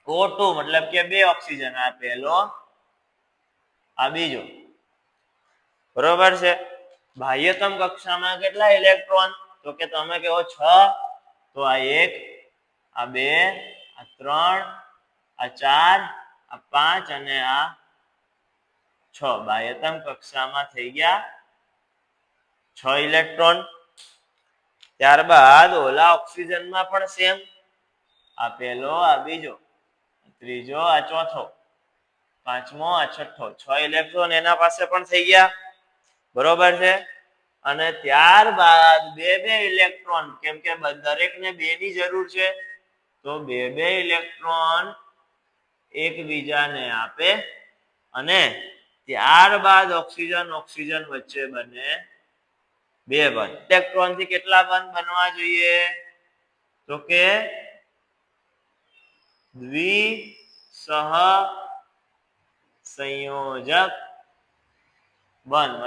O2 મતલબ કે 2 oxygen, આ પહેલો આ બીજો, બરોબર છે। બાહ્યતમ કક્ષામાં કેટલા ઇલેક્ટ્રોન, તો કે તમે કહો 6, તો આ 1, આ 2, આ 3, આ 4, આ 5 અને આ 6, બાહ્યતમ કક્ષામાં થઈ ગયા 6 ઇલેક્ટ્રોન। ત્યારબાદ ઓલા ઓક્સિજનમાં પણ સેમ, આ પહેલો આ બીજો, ત્રીજો આ ચોથો, પાંચમો આ છઠ્ઠો, 6 ઇલેક્ટ્રોન એના પાસે પણ થઈ ગયા, બરોબર છે। અને ત્યારબાદ બે ઇલેક્ટ્રોન, કેમ કે દરેકને 2 ની જરૂર છે, તો બે ઇલેક્ટ્રોન એકબીજાને આપે અને ત્યારબાદ ઓક્સિજન ઓક્સિજન વચ્ચે બને 2 બંધ। ઇલેક્ટ્રોન થી કેટલા બંધ બનવા જોઈએ, તો કે દ્વિસહ સંયોજક બંધ।